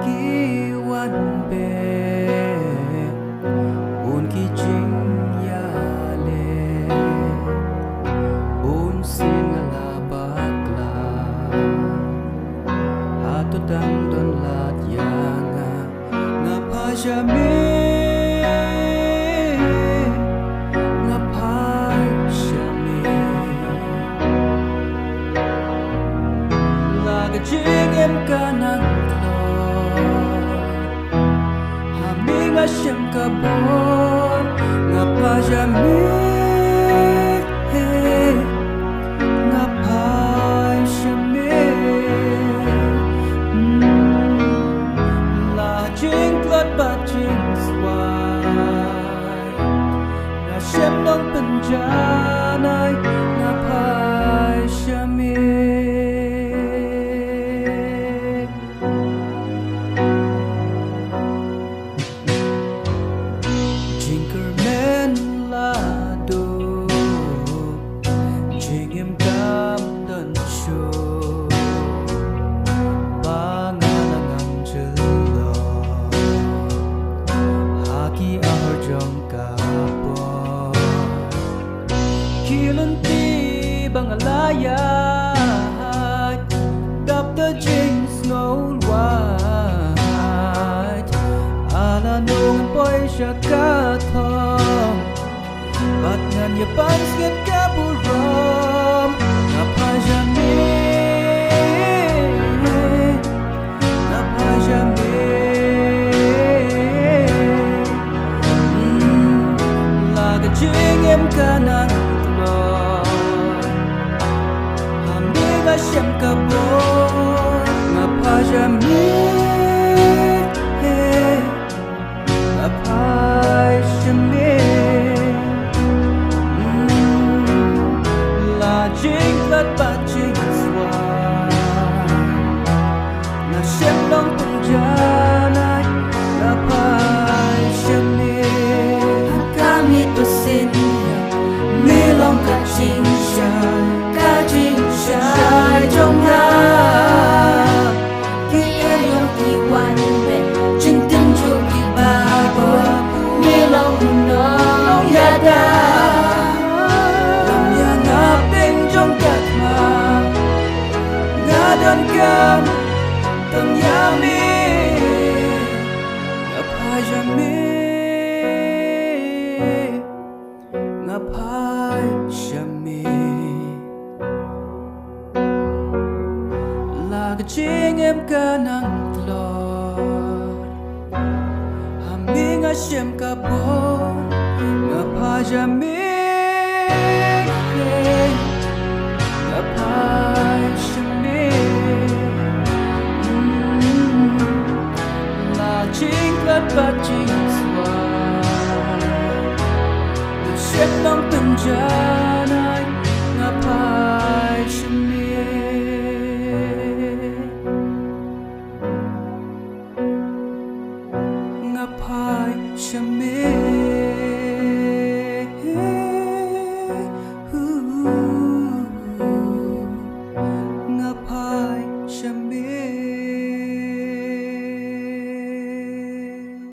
kỳวันเบun kỳ chính ya le un sin la bakla atu dang don lat ya nga pa jami nga pa jami la ga jing em ka nang nga siyam ka bon nga pa jami nga pa jami la jing clot ba jing swai nga siyam nong penjanay nga pa jami Kilunti bangalaya Dap the jeans snow white Ala nung boy siya katong Bat ngan yapan skit kaburam Napajami Napajami Laga jing em kanang siyam ka bon nga pa jami nga pa jami la jing lat ba jing swai nga siyam nong penjanay nga pa jami kami to sin milong ka jing siya Shai trong na khi em yêu kỳ quan về chân tình cho kỳ ba bờ mi lòng nó ya da lòng ya ngập bên trong cát mà ngã đơn cam từng ya mi ngập hai ya mi ngập hai ya mi Laga jing em ka nang tlor Hami nga siyam ka bon Nga pa jami Nga pa jami La jing lat ba jing swai Nga siyam nang penjanay Nga pa jami Nga pa jami